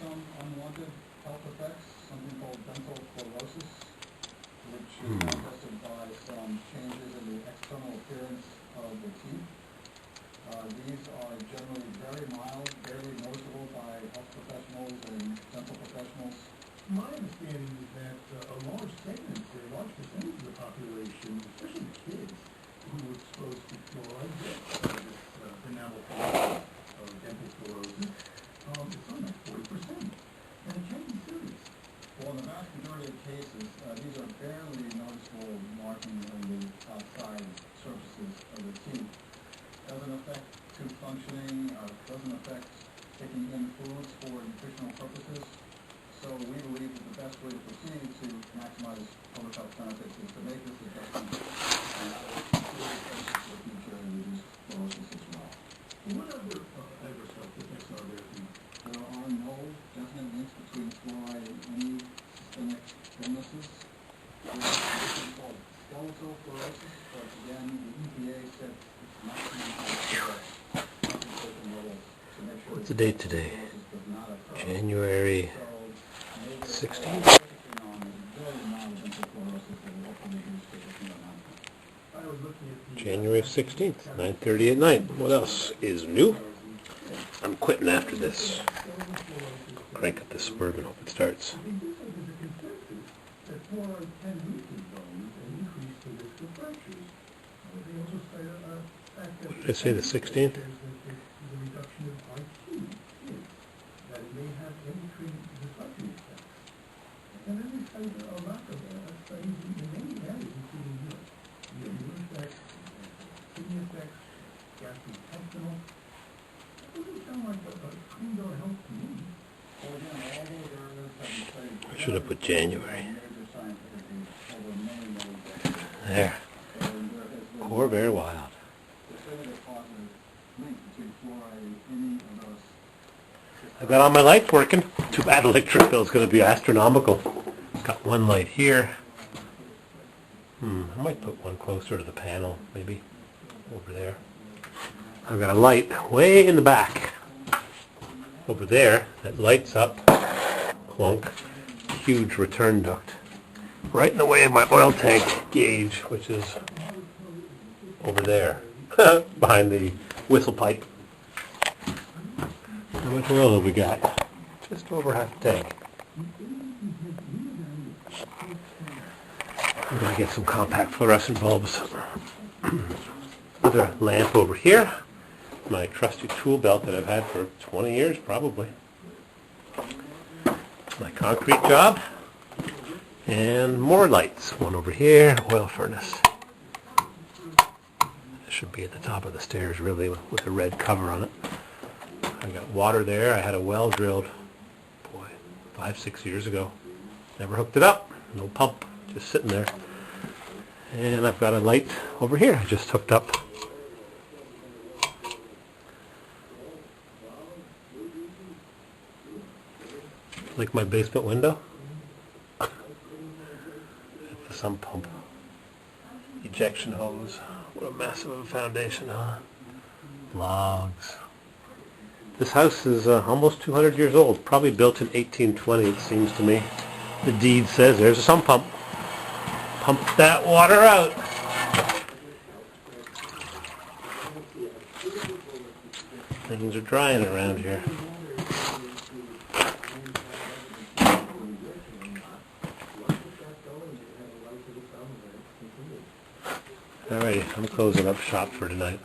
some unwanted health effects, something called dental fluorosis, which is manifested by some changes in the external appearance of the teeth. These are generally very mild, barely noticeable by health professionals and dental professionals. My understanding is that a large segment, or a large percentage of the population, especially kids who were exposed to fluoride, get this enamel fluorosis, or dental fluorosis. It's something like 40%, and it can be serious. Well, in the vast majority of cases, these are barely noticeable markings on the outside surfaces of the teeth. Doesn't affect tooth functioning, doesn't affect taking in foods for nutritional purposes. So we believe that the best way to proceed to maximize public health benefits is to make this adjustment and that will consider patients for the future and reduce fluorosis as well. What other adverse health effects are there? There are no definite links between fluoride and any systemic illnesses. There's a condition called skeletal fluorosis, but again, the EPA said it's maximum concentration levels to make sure. What's the date today? January 16th. January 16th, 9:30 at night. What else is new? I'm quitting after this. Crank up this Suburban, hope it starts. What did I say, the 16th? And then they cite a lack of studies in many areas, including immune effects, kidney effects, gastrointestinal. That doesn't sound like a clean bill of health to me. Well, again, all those areas have been studied. I should have put January. There. CORVAIRWILD. I've got all my lights working. Too bad electric bill is going to be astronomical. Got one light here. I might put one closer to the panel, maybe. Over there. I've got a light way in the back. Over there, that lights up. Clunk. Huge return duct. Right in the way of my oil tank gauge, which is over there. Behind the whistle pipe. How much oil have we got? Just over half a tank. I'm going to get some compact fluorescent bulbs. Another lamp over here. My trusty tool belt that I've had for 20 years, probably. My concrete job. And more lights. One over here, oil furnace. This should be at the top of the stairs, really, with a red cover on it. I got water there. I had a well drilled, 5-6 years ago. Never hooked it up. No pump. Just sitting there. And I've got a light over here. I just hooked up. Like my basement window. The sump pump. Ejection hose. What a mess of a foundation, huh? Logs. This house is almost 200 years old. Probably built in 1820, it seems to me. The deed says there's a sump pump. Pump that water out. Things are drying around here. Alrighty, I'm closing up shop for tonight.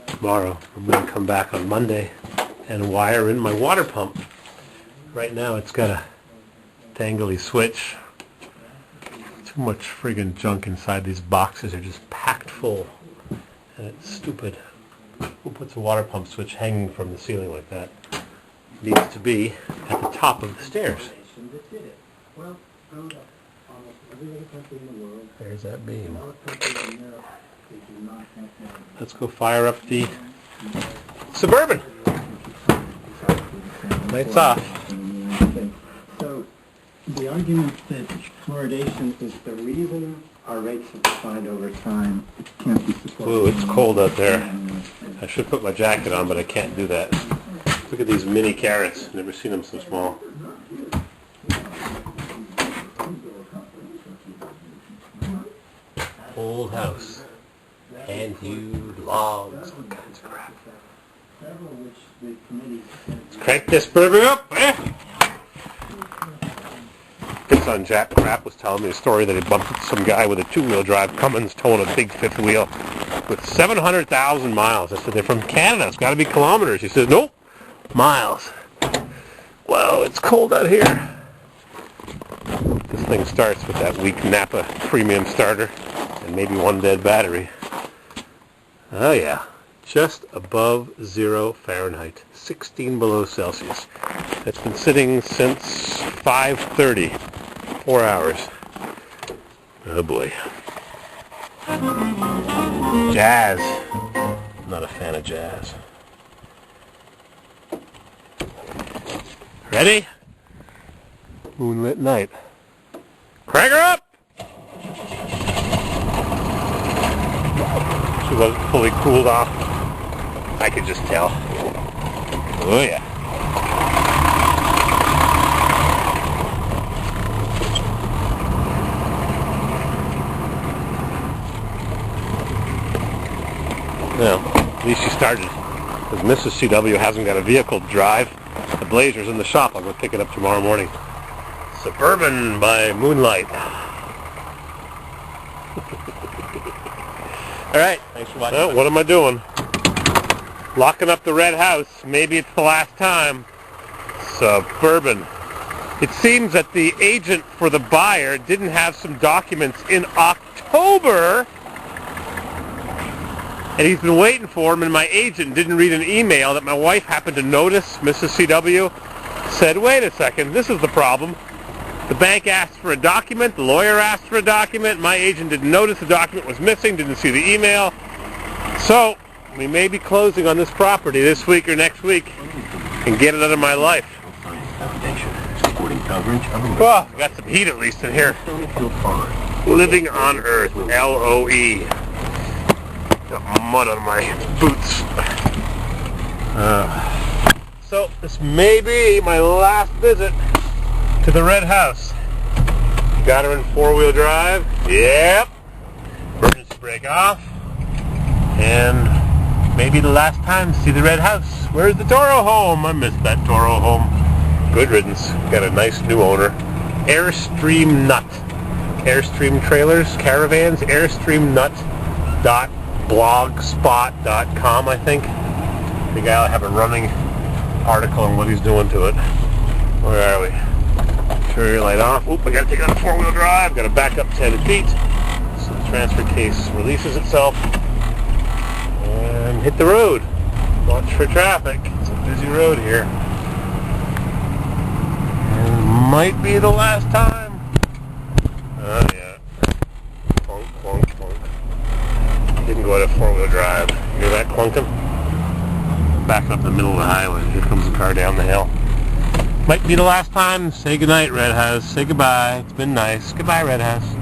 Tomorrow, I'm going to come back on Monday and wire in my water pump. Right now it's got a dangly switch. Too much friggin' junk inside these boxes. They're just packed full. And it's stupid. Who puts a water pump switch hanging from the ceiling like that? It needs to be at the top of the stairs. There's that beam. Let's go fire up the Suburban. Lights off. So the argument that fluoridation is the reason our rates have declined over time can't be supported. Ooh, it's cold out there. I should put my jacket on, but I can't do that. Look at these mini carrots. Never seen them so small. Old house. Hand-hewed logs, all kinds of crap. Let's crank this baby up, eh? Good son Jack Crap was telling me a story that he bumped into some guy with a two-wheel drive Cummins towing a big fifth wheel with 700,000 miles. I said, they're from Canada. It's got to be kilometers. He says, nope, miles. Well, it's cold out here. This thing starts with that weak Napa premium starter and maybe one dead battery. Oh yeah, just above 0 Fahrenheit, 16 below Celsius. It's been sitting since 5:30, 4 hours. Oh boy. Jazz. Not a fan of jazz. Ready? Moonlit night. Crank her up! She wasn't fully cooled off. I could just tell. Oh yeah. Well, at least she started. Because Mrs. CW hasn't got a vehicle to drive. The Blazer's in the shop. I'll go pick it up tomorrow morning. Suburban by moonlight. Alright, thanks for watching. Well, what am I doing? Locking up the red house. Maybe it's the last time. Suburban. It seems that the agent for the buyer didn't have some documents in October, and he's been waiting for them, and my agent didn't read an email that my wife happened to notice. Mrs. CW said, wait a second, this is the problem. The bank asked for a document, the lawyer asked for a document, my agent didn't notice the document was missing, didn't see the email. So, we may be closing on this property this week or next week and get it out of my life. Oh, got some heat at least in here. Living on Earth, L-O-E. Got mud on my boots. So, this may be my last visit to the red house. Got her in four-wheel drive. Yep. Emergency brake off. And maybe the last time to see the red house. Where's the Toro home? I missed that Toro home. Good riddance. Got a nice new owner. Airstream Nut. Airstream Trailers, Caravans, airstreamnut.blogspot.com, I think. The guy will have a running article on what he's doing to it. Where are we? Turn your light off. Oop, I gotta take it on a four-wheel drive. Gotta back up 10 feet. So the transfer case releases itself. And hit the road. Watch for traffic. It's a busy road here. And might be the last time. Oh yeah. Clunk, clunk, clunk. Didn't go at a four-wheel drive. You hear that clunking? Backing up the middle of the highway. Here comes the car down the hill. Might be the last time. Say goodnight, Red House. Say goodbye. It's been nice. Goodbye, Red House.